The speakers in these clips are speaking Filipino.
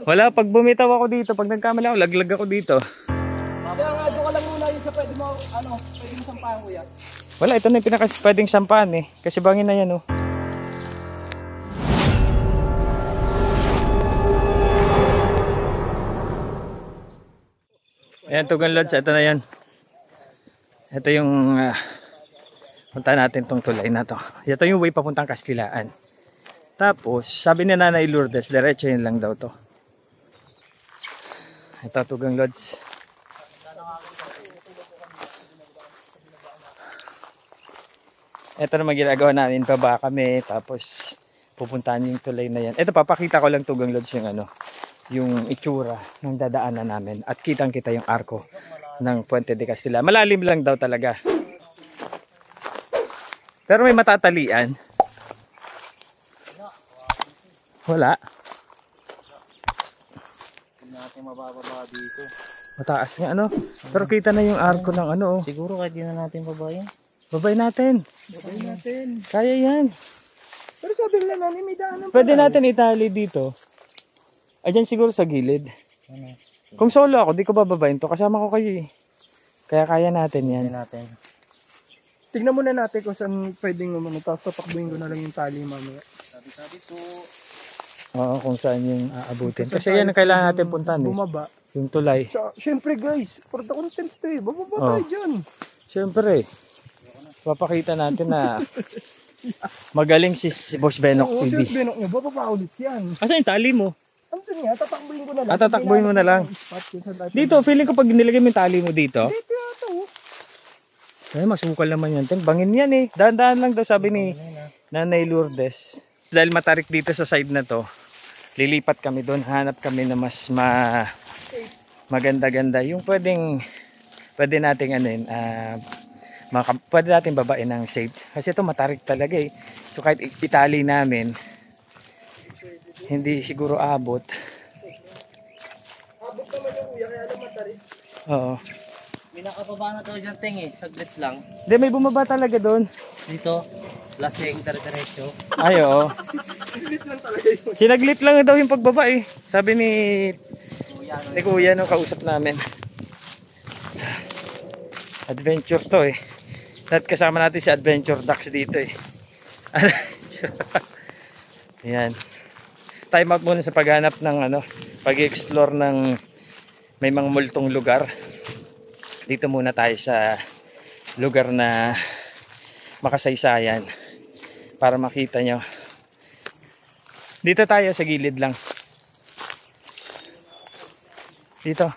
Wala, pag bumitaw ako dito, pag nagkamali ako, laglag ako dito. Kaya nga, doon ka lang muna yung sa pwede mo, pwede mo sampahan kuya. Wala, ito na yung pwedeng sampahan eh. Kasi bangin na yan oh. Ayan, Tugang Lods, ito na yan. Ito yung punta natin tong tulay na to. Ito yung way papuntang Kastilaan. Tapos, sabi ni Nanay Lourdes, diretso yun lang daw to. Ito, Tugang Lods. Ito naman ginagawa namin, baba kami, tapos pupuntahan yung tulay na yan. Ito, papakita ko lang, Tugang Lods, yung yung itsura ng dadaanan namin. At kitang-kita yung arko ng Puente de Castilla. Malalim lang daw talaga. Pero may matatalian. Wala. Hindi natin mabababa dito. Mataas nga ano. Pero kita na yung arko ng ano. Siguro kahit di na natin babayin. Babay natin. Babayin natin. Kaya yan. Pero sabi nila namin may daanan pa. Pwede natin itali dito. Ayan siguro sa gilid. Kung solo ako, di ko bababayin to. Kasama ko kayo eh. Kaya kaya natin yan. Tignan muna natin kung saan pwedeng tapos tatakbuhin ko na lang yung tali mamaya. Sabi po. Oo, kung saan yung aabutin. Kasi yan ang kailangan natin puntahan eh. Bumaba. Yung tulay. Siyempre guys, for the content to eh. Bababa tayo dyan. Siyempre. Papakita natin na magaling si Boss Benok TV. Si Boss Benok nyo, bababa ulit yan. Asan yung tali mo? Andun nga, tatakbuhin ko na lang. Tatakbuhin mo na lang. Dito, feeling ko pag nilagay mo yung tali mo dito. Dito yata oh. Ay, masukal naman yan. Bangin yan eh. Dahan-dahan lang daw sabi ni Nanay Lourdes. Dahil matarik dito sa side na to, lilipat kami doon. Hanap kami na mas maganda-ganda. Yung pwede nating pwede natin babain ng safe. Kasi ito matarik talaga eh. So kahit itali namin, hindi siguro abot. Abot naman yung kuya, kaya alam matarik. Oo. May nakababa na daw dyan ting eh, saglit lang. Hindi, may bumaba talaga doon. Dito, lasing, dire-diretso. Ay, oo. Saglit lang talaga yun. Sinaglit lang daw yung pagbaba eh. Sabi ni Kuya nung kausap namin. Adventure to eh. At kasama natin si Adventure Ducks dito eh. Ayan. Time out muna sa paghanap ng pag-explore ng may mga multong lugar. Dito muna tayo sa lugar na makasaysayan para makita nyo. Dito tayo sa gilid lang. Dito.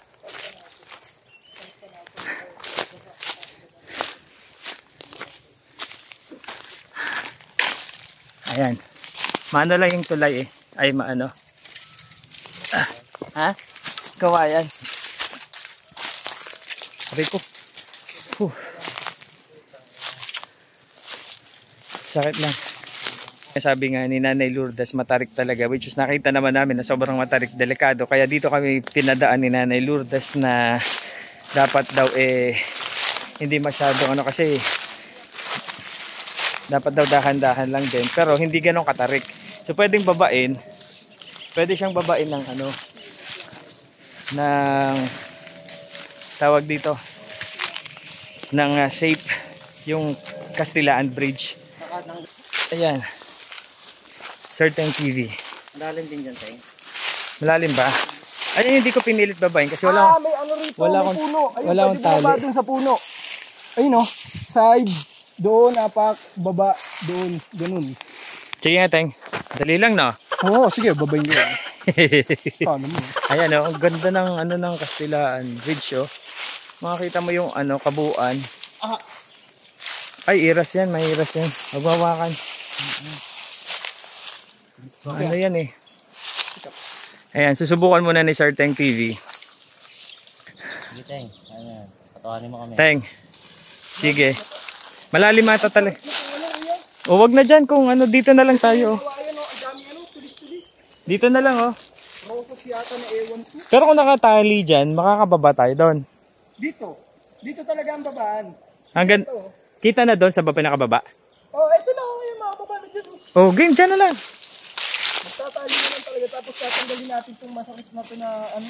Ayan. Maano lang yung tulay eh. Ay maano. Ha? Kawayan. Sabi ko. Sakit lang. Sabi nga ni Nanay Lourdes, matarik talaga. Which is nakita naman namin na sobrang matarik, delikado. Kaya dito kami pinadaan ni Nanay Lourdes na dapat daw hindi masyadong kasi dapat daw dahan-dahan lang din. Pero hindi ganun katarik. So pwedeng babain. Pwede siyang babain ng ng tawag dito ng safe yung Kastilaan Bridge. Ayan. Certain TV. Malalim din dyan tayo. Malalim ba? Ayun, hindi ko pinilit babain kasi wala may rito, wala may akong puno. Ayun, wala akong tali. dun sa puno. Ayun oh, side. Doon, apak, baba, doon, ganun. Sige nga, Teng. Dali lang, no? Oo, sige, babayin ko. Paano mo? Ayan, oh, ang ganda ng ng Kastilaan Bridge, oh. Makakita mo yung kabuuan. Ay, iras yan, may iras yan. Magwawakan. Ano yan eh. Ayan, susubukan muna ni Sir Teng TV. Sige, Teng. Ayan, patawanin mo kami. Teng. Sige. Malalim ata talaga. O, wag na dyan kung dito na lang tayo. Dito na lang, oh. Rosas yata na ewan ko. Pero kung nakatali dyan, makakababa tayo doon. Dito. Dito talaga ang babaan. Hanggang, kita na doon sa pinakababa. Oh, ito lang yung mga baba na dyan. Oh, game, dyan na lang. Magtatali na lang talaga. talaga. Tapos tatanggalin natin itong masakit na ano.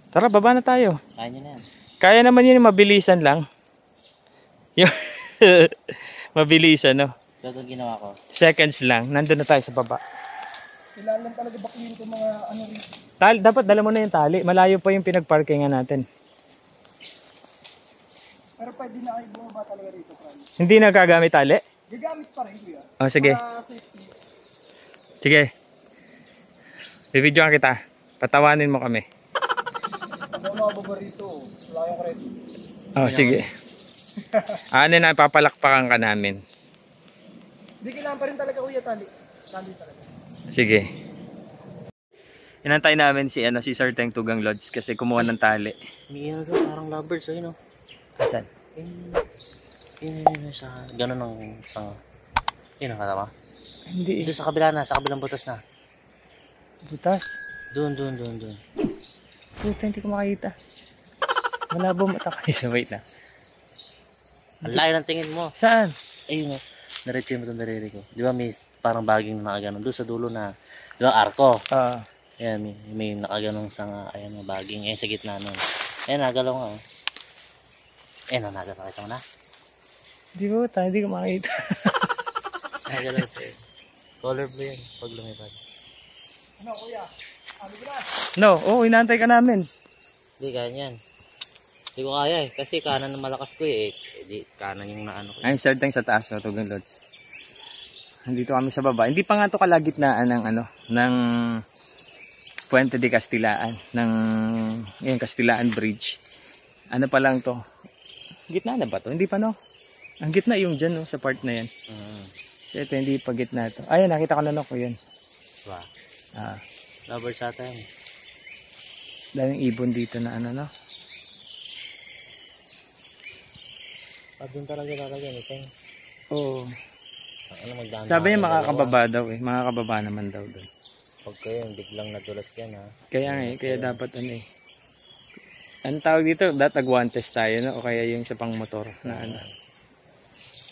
Tara, baba na tayo. Kaya nyo na yan. Kaya naman yun, mabilisan lang. Yung mabilisan, no? Ito ginawa ko. Seconds lang. Nandun na tayo sa baba. Kailangan talaga baklin itong mga ano rin. Dapat dala mo na yung tali. Malayo pa yung pinagparkingan natin. Pero pwede na kayo bumaba talaga rito, Frank. Hindi nagagamit tali? Gagamit pa rin, kuya. Oh, sige. Para safety. Sige. Bibidyoan kita. Patawanin mo kami. Ako nakababa rito. Wala kayong credit. Oh, sige. Ano na, papalakpakan ka namin. Hindi kailangan pa rin talaga, kuya, tali. Tali talaga. Sige. Inantay namin si Sir Teng Tugang Lods kasi kumuha ng tali. May ano doon, parang lovebirds, ayun o. Asan? Yun, sa gano'n ng isang, yun ang katama. Hindi. Doon sa kabila na, sa kabilang butas na. Butas? Doon. Puta, hindi ko makita. Malabo mata kayo sa wait na. Ang layo ng tingin mo. Saan? Ayun o, naretso mo itong dariri ko. Di ba may parang baging na nakaganon doon sa dulo na, di ba arko? Ayan, may nakaganong sa ayan na baging. Ayan sa gitna nun. Ayan, nagalaw nga. Ayan, nagalaw. Kita mo na? Hindi ko makita. Nagalaw siya. Color blue yan pag lumipad. Ano, kuya? Ano ba na? No, inaantay ka namin. Hindi, kaya yan. Hindi ko kaya eh. Kasi kanan na malakas ko eh. Hindi, kanan yung naano ko. Ay, Sir Teng sa taas, Tugang Lods. Nandito kami sa baba. Hindi pa nga ito kalagitnaan ng Puente de Castilaan, ng Castilaan Bridge. Ano pa lang to? Gitna na ba to? Hindi pa, no? Ang gitna yung dyan, no? Sa part na yan. Ito, hindi pa gitna to. Ayun, nakita ko na, no? Yun. Diba? Lovers ata yan. Daming ibon dito na no? Doon talaga eh, Teng. Oo. Ano, magdaan. Sabi niya makakababa daw eh. Makakababa naman daw doon. Pag kayo, biglang nadulas yan ha. Kaya nga kaya dapat eh. Anong tawag dito? Agwantes tayo, no? O kaya yung sa pang motor na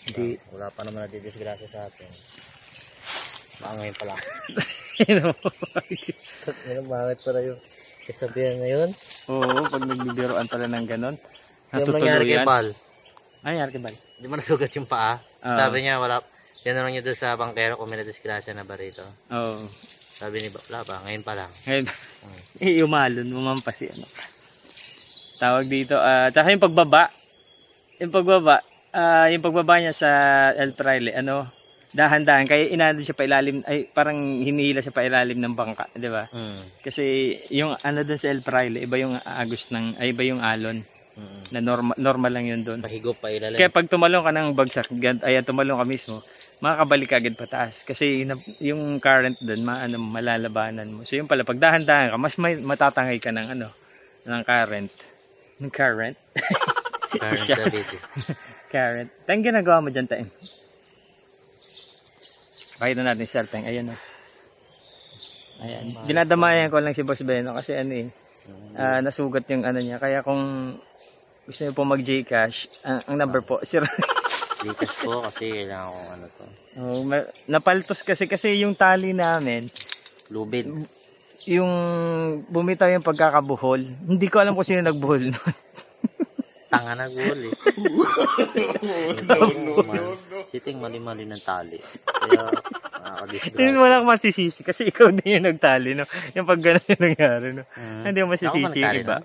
Hindi. Wala pa naman nadidisgrasya sa atin. Baka ngayon pala. Bakit pala yung kasabihan ngayon? Oo, pag nagbibiroan pala ng ganon. Yung nangyari kay Bal. Ay, nangyari kay Bal. Di ba nasugat yung paa? Sabi niya, wala. Tinanong niya doon sa bangkero kung may nadisgrasya na ba rito. Oo. Sabi ni wala pa, ngayon pa lang. Ngayon. Umalon, umampas yan. Tawag dito, tsaka yung pagbaba. Yung pagbaba niya sa El Fraile, dahan-dahan. Kaya inano siya pa ilalim, ay parang hinihila siya pa ilalim ng bangka, di ba? Kasi yung doon sa El Fraile, iba yung agos iba yung alon. Na normal lang yun doon. Pahigop pa ilalim. Kaya pag tumalong ka ng bagsak, tumalong ka mismo, makakabalik agad pataas. Kasi yung current doon, malalabanan mo. So yung pala, pag dahan-dahan ka, mas matatangay ka ng current. Ng current? Current diabetes. Current. Tayong ginagawa mo dyan, Tayong. Pakita natin si Tayong. Ayan o. Ayan. Dinadamayan ko lang si Boss Beno kasi nasugat yung niya. Kaya kung gusto niyo po mag-Gcash, ang number po, Gcash po kasi kailangan kong to. Napaltos kasi yung tali namin. Lubid. Yung bumitaw yung pagkakabuhol. Hindi ko alam kung sino nagbuhol nun. Tanga na buhol eh. Siting mali-mali ng tali. Kaya nakakadisgrasya. Hindi mo lang masisisi kasi ikaw din yung nagtali, no? Yung pag gano'n yung nangyari, no? Hindi mo masisisi yung iba.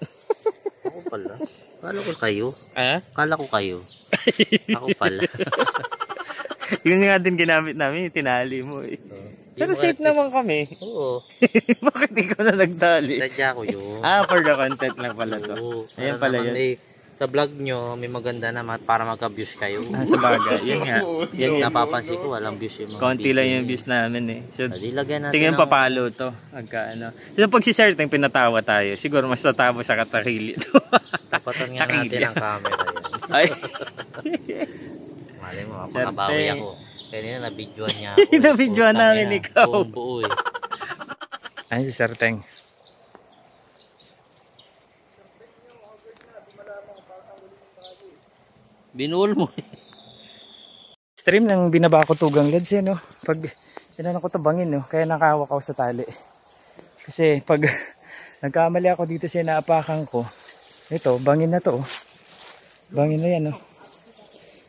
Ako pala. Kala ko kayo. Kala ko kayo. Ako pala. Yun nga din ginamit namin, yung tinali mo eh. Pero safe naman kami. Oo. Bakit ikaw na nagtali? Sadya ko yun. For the content lang pala to. Ayan pala yun. Sa vlog nyo, may maganda na para mag-abuse kayo. Sa bagay. Yun nga. Yan napapansin ko, walang views yung mga konti lang yung views namin eh. So, natin tingin papalo to. So, pag si Sir Teng pinatawa tayo, siguro mas tatawa sa katakili. Tapatan nga natin ang camera yun. Ay. Mali mo, makabawi ako. Kanina nabidyoan niya ako. Nabidyoan namin ikaw. Buong buo eh. Ay, si Sir Teng. Binuol mo eh. Stream ng binaba ko Tugang Lods yan, no? Pag Inano ko to bangin, no? Kaya nakahawak ako sa tali. Kasi pag nagkamali ako dito sa inaapakan ko, ito, bangin na to. Oh. Bangin na yan, no?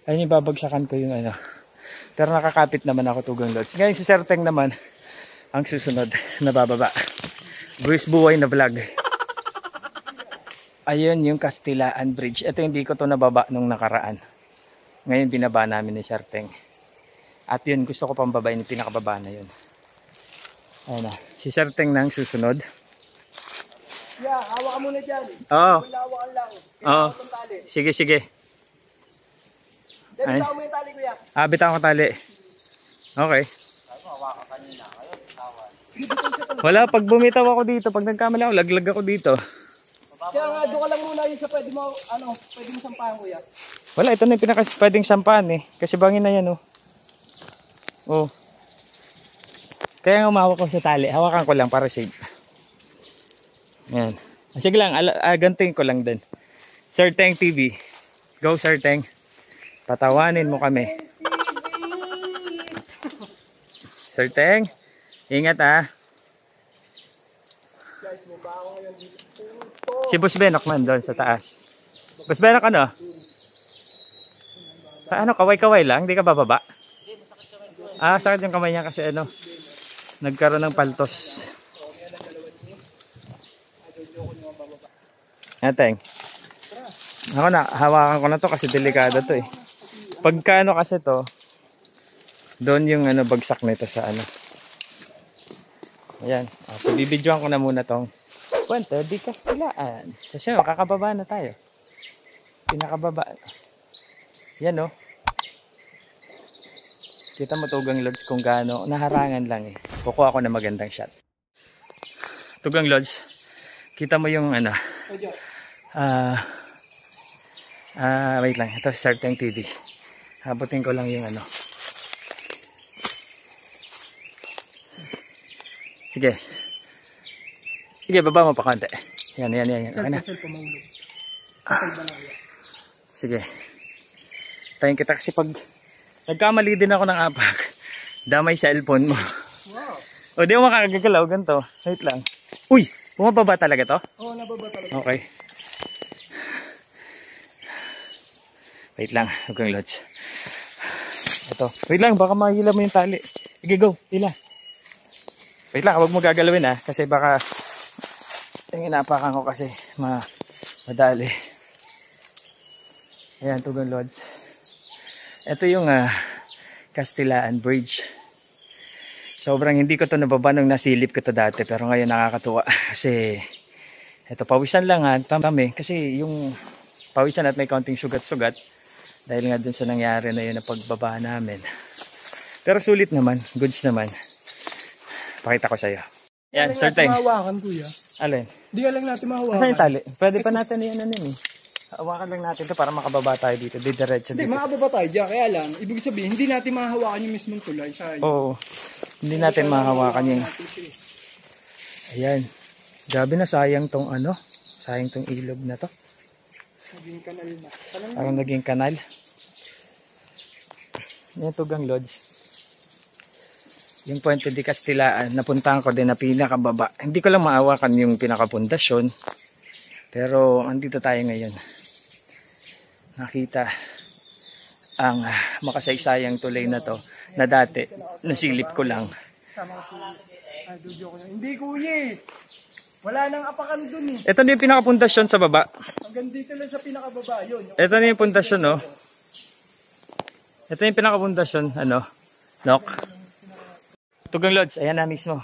Ayun yung babagsakan ko yung ano. Pero nakakapit naman ako Tugang Lods. Ngayon si Sir Teng naman, ang susunod na bababa. Bruce Buhay na vlog. Ayun yung Castilaan Bridge. Ito hindi ko to nababa nung nakaraan. Ngayon binaba namin ni Sir Teng. At yun, gusto ko pang babayin yung pinakababa na yun. Ayun na. Si Sir Teng na ang susunod. Yeah, hawa ka muna dyan. Oo. Hawakan lang. Oo. Sige, sige. Dahil bitaw mo yung tali, kuya. Bitaw ko tali. Okay. Wala, pag bumitaw ako dito, pag nagkamali ako, laglag ako dito. Kaya nga, doon ka lang muna yung sa pwede mo, pwede mo sampahan, kuya. Wala, ito na yung pwedeng sampahan eh. Kasi bangin na yan oh. Oh. Kaya nga umawak ko sa tali. Hawakan ko lang para safe. Yan. Sige lang, ganting ko lang din. Sir Teng TV. Go Sir Teng. Patawanin mo kami. Sir Teng, ingat ah. Si Boss Benok man doon sa taas. Boss Benok ano? Sa ano, kaway-kaway lang? Hindi ka bababa? Sakit yung kamay niya kasi ano, nagkaroon ng paltos. Ateng. Ako na, hawakan ko na to kasi delikado to eh. Pagkano kasi to, doon yung ano, bagsak nito sa ano. Ayan. So bibidyoan ko na muna tong Puente di Castilaan. Kasi makakababa na tayo. Pinakababa. Yan oh. Kita mo Tugang Lods kung gaano. Naharangan lang eh. Kukuha ako na magandang shot. Tugang Lods. Kita mo yung ano. Wait lang. Ito Sir Teng TV. Habutin ko lang yung ano. Sige. Sige, baba mo pa konti. Yan. Okay na. Sige. Tayin kita kasi pag nagkamali din ako ng apak, damay sa cellphone mo. Wow. O, di mo makakagalaw. Ganito. Wait lang. Uy! Bumababa talaga to? Oo, nababa talaga. Okay. Wait lang. Tugang Lods. Ito. Wait lang. Baka mahila mo yung tali. Sige, go. Hila. Wait lang. Huwag mo gagalawin ah. Kasi baka yung inapakan ko kasi madali. Ayan, Tugang Lods. Ito yung Castilaan Bridge. Sobrang hindi ko to nababa nung nasilip ko to dati. Pero ngayon nakakatuwa. Kasi ito, pawisan lang kami. Kasi yung pawisan at may kaunting sugat-sugat. Dahil nga dun sa nangyari na yun na pagbaba namin. Pero sulit naman. Goods naman. Pakita ko sa'yo. Yan, Sir Teng. Mahawakan, kuya. Alin? Hindi ka lang natin mahawakan. Ano yung tali? Pwede pa natin yan eh. Hawakan lang natin to para makababa tayo dito. Diretso Hindi, dito. makababa tayo dyan. Kaya lang, ibig sabihin, hindi natin mahawakan yung mismong tulay. Oo. Hindi natin mahawakan yung... Ayan. Grabe na, sayang tong ano. Sayang tong ilog na to. Naging kanal na. Parang naging kanal. Yan, Tugang Lods. Yung Puente di Castilaan, napuntahan ko din na pinakababa. Hindi ko lang maawakan yung pinakapundasyon. Pero andito tayo ngayon. Nakita ang makasaysayang tulay na to na dati nasilip ko lang. Hindi, kuya. Wala nang apakan dun eh. Ito na yung pinakapundasyon sa baba. Hanggang dito lang sa pinakababa. Yun. Ito na yung pundasyon, no? Ito yung pinakapundasyon, ano? Nok. Tugang Lods, ayan na mismo.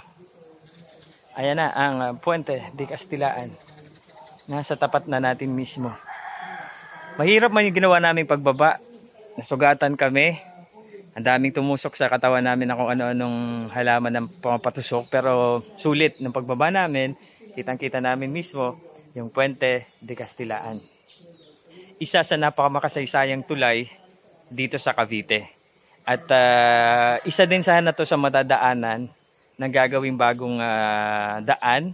Ayan na ang Puente di Castilaan. Nasa tapat na natin mismo. Mahirap man yung ginawa naming pagbaba. Nasugatan kami. Ang daming tumusok sa katawan namin na kung ano-anong halaman ng pamapatusok. Pero sulit ng pagbaba namin, kitang-kita namin mismo yung Puente di Castilaan. Isa sa napakamakasaysayang tulay dito sa Cavite. At isa din sana to sa madadaanan ng gagawing bagong daan.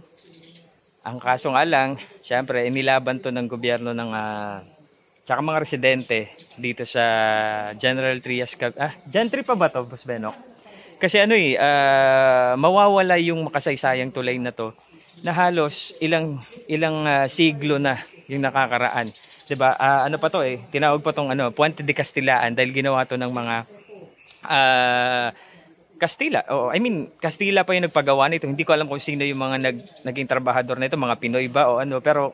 Ang kaso nga lang, syempre, inilaban to ng gobyerno ng tsaka mga residente dito sa General Trias. Gentry pa ba to, Boss Benok? Kasi ano mawawala yung makasaysayang tulay na to na halos ilang siglo na yung nakakaraan. 'Di ba? Ano pa to tinawag pa tong Puente de Castilaan dahil ginawa to ng mga Kastila. Kastila pa yung nagpagawa nito. Hindi ko alam kung sino yung mga naging trabahador nito, mga Pinoy ba o ano, pero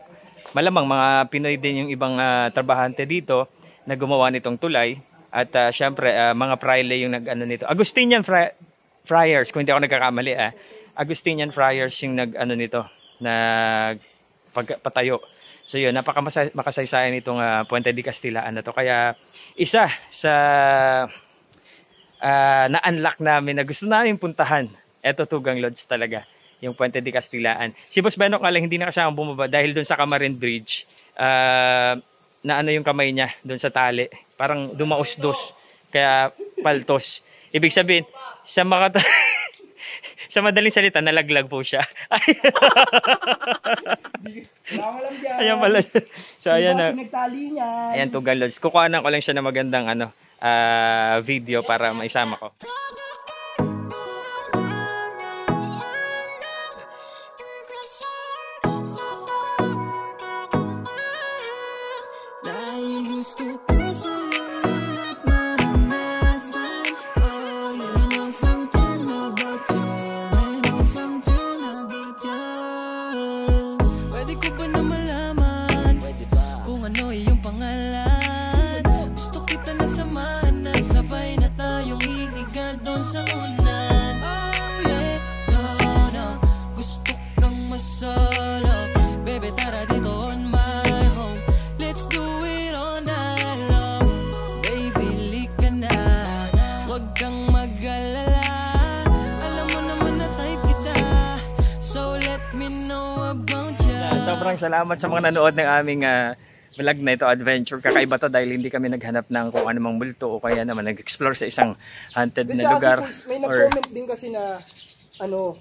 malamang mga Pinoy din yung ibang trabahante dito na gumawa nitong tulay. At syempre mga praile yung nito. Agustinian Friars, kung hindi ako nagkakamali Agustinian Friars yung nito, patayo. So yun, makasaysayan itong Puente de Castilaan na to. Kaya isa sa na-unlock namin na gusto namin puntahan, eto Tugang Lodge talaga, yung Puente de Castilaan. Si Boss Benok nga lang hindi na kasama bumaba dahil doon sa Camarin Bridge, na yung kamay niya doon sa tali. Parang dumaos-dos, kaya paltos. Ibig sabihin, sa madaling salita, nalaglag po siya. Ayan pala. So ayan na. Ayan Tugang Lodge. Kukuhanan ko lang siya na magandang video para maisama ko. Sobrang salamat sa mga nanood ng aming vlog na ito, adventure. Kakaiba to dahil hindi kami naghanap ng kung anumang multo o kaya naman nag-explore sa isang haunted na lugar. May nag-comment din kasi na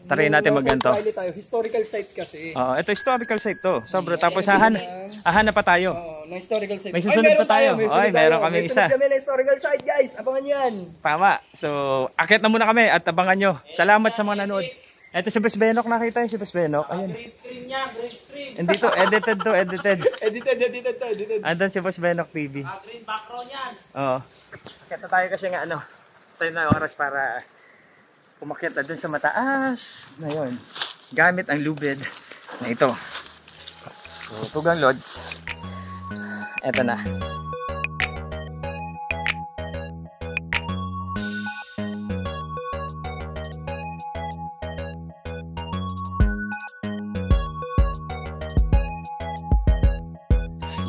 try natin magganto. Historical site kasi. Ito historical site to. Sobra. Tapos hahanap pa tayo. Na historical site. May susunod pa tayo. Meron kami isa. May kami na historical site, guys. Abangan nyo yan. Tama. So, akit na muna kami at abangan nyo. Salamat sa mga nanood. Ito si Boss Benok, nakita yung si Boss Benok. Ayun. Grade screen niya, grade screen. Hindi to, edited. Edited. Andun si Boss Benok TV. Green background yan. Oo. Akit tayo kasi nga tayo na oras para umakyat na dun sa mataas. Na yun. Gamit ang lubid na ito. So, Tugang Lodge. Eto na.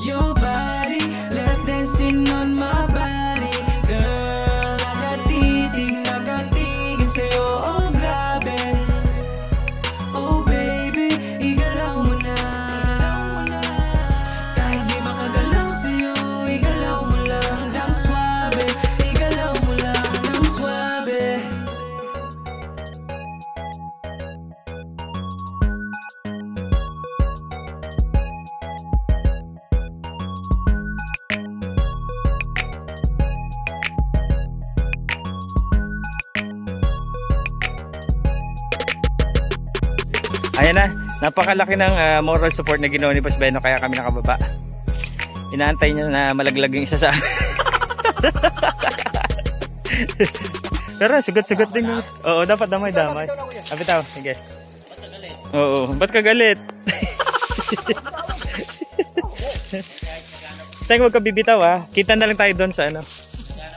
Your body, let dancing on my body. Girl, nagatigin sa'yo, oh grabe. Oh baby, igalaw mo na. Kahit di makagalaw sa'yo, igalaw mo lang ng swabe. Igalaw mo lang ng swabe. Ayan na, napakalaki ng moral support na ginawa ni Boss Benok kaya kami nakababa. Inaantay niya na malaglag yung isa sa pero sugat-sugat din. Oo, dapat damay. Abitaw, sige. Oo, ba't ka galit? Tayo huwag ka bibitaw Kita na lang tayo doon sa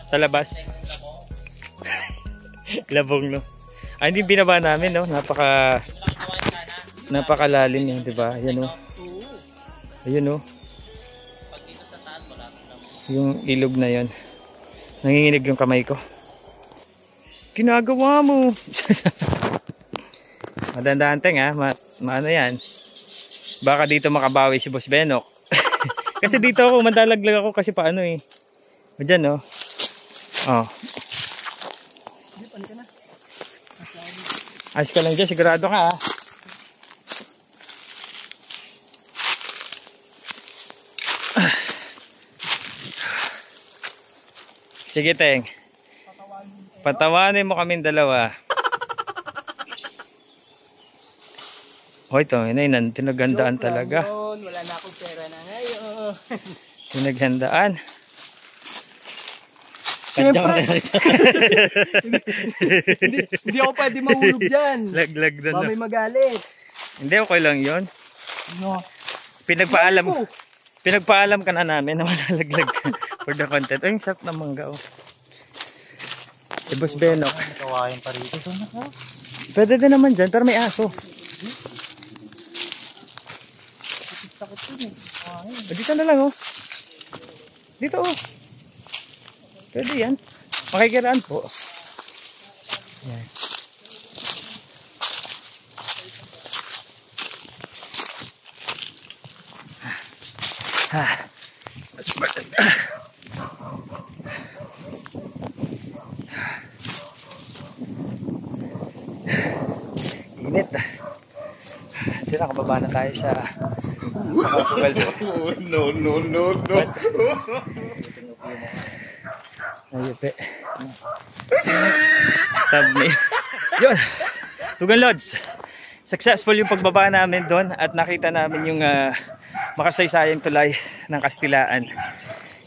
sa labas. Labong hindi binaba namin napakalalim yan, diba? Ayan Ayun yung ilog na yon. Nanginginig yung kamay ko. Ginagawa mo. Madandaan teng maano yan. Baka dito makabawi si Boss Benok. Kasi dito ako mandalaglag ako kasi paano Diyan Ayos ka lang dyan, sigurado ka Sige, Teng. Patawanin mo kaming dalawa. Hoy, ito, inay, tinagandaan talaga. Wala na akong pera na ngayon. Tinagandaan. Siyempre. hindi ako pwede mahulog dyan. Laglag doon. No? Mamay magalit. Hindi, okay lang yun. No. Pinagpaalam ka na namin na malalaglag ka for the content. Ay, sarap na mangga. Oh. Boss Benok. Kawain pa rito. Pwede din naman dyan, pero may aso. Dito na lang, oh. Dito, oh. Pwede yan. Makikiraan po. Yan. Mas maganda. Init. Dito nakababa na tayo sa Kasugal. No. Ayupe. Thumbnail. Yun. Tugan Lods. Successful yung pagbaba namin doon at nakita namin yung makasaysayang tulay ng Kastilaan.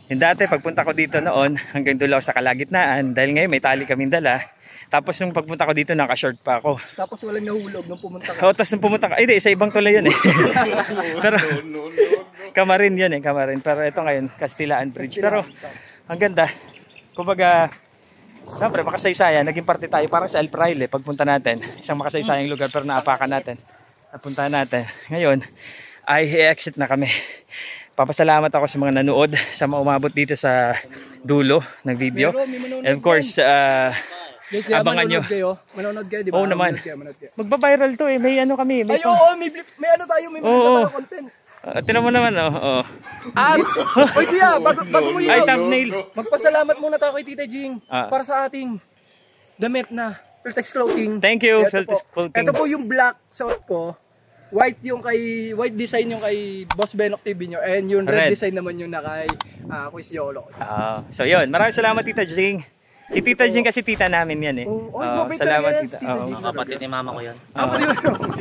Yung dati pagpunta ko dito noon hanggang dulo sa kalagitnaan dahil ngayon may tali kaming dala. Tapos yung pagpunta ko dito naka-short pa ako. Tapos walang nahulog nung pumunta ka. O, tapos nung pumunta ka, ay di, sa ibang tulay yun eh. Pero, Kamarin yun eh, Kamarin. Pero ito ngayon, Kastilaan Bridge. Pero, ang ganda. Kumbaga, siyempre, makasaysayan. Naging parte tayo parang sa El Fraile. Pagpunta natin, isang makasaysayang lugar pero naapakan natin. Napuntahan natin. Ngayon, ay exit na kami. Papasalamat ako sa mga nanood, sa mga umabot dito sa dulo ng video. And of course, Guys, abangan nyo. Manonood kayo, di ba? Oo naman. Manonood kayo. Magba-viral to eh. May ano kami. Ay, oo, may ano tayo, may mga content. Tinan mo naman, oh. At, oy kuya, bago mo yun. Ay, thumbnail. Magpasalamat muna tayo kay Tita Jing Ah. para sa ating damit na Filtex Clothing. Thank you, Ito Filtex po. Clothing. Ito po yung black suot ko. White design yung kay Boss Benok TV nyo. And yung red Red. design naman yung na kay Quiz Yolo. So yun, maraming salamat Tita Jing. Si Tita Jing kasi tita namin yan eh. Mabait Salamat talaga yan si Tita. Tita Oo. Jing. Mga kapatid ni mama ko yun.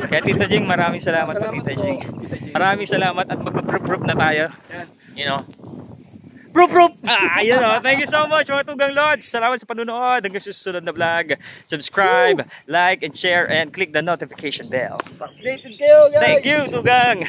Kaya Tita Jing, maraming salamat po Salamat Tita po, Jing. Tita Jing. Maraming salamat at magpa-proof na tayo. You know? Proof! Ayun o. Thank you so much mga Tugang Lodge. Salamat sa panunood. Hanggang susunod na vlog. Subscribe, like, and share, and click the notification bell. Updated kayo guys. Thank you, Tugang!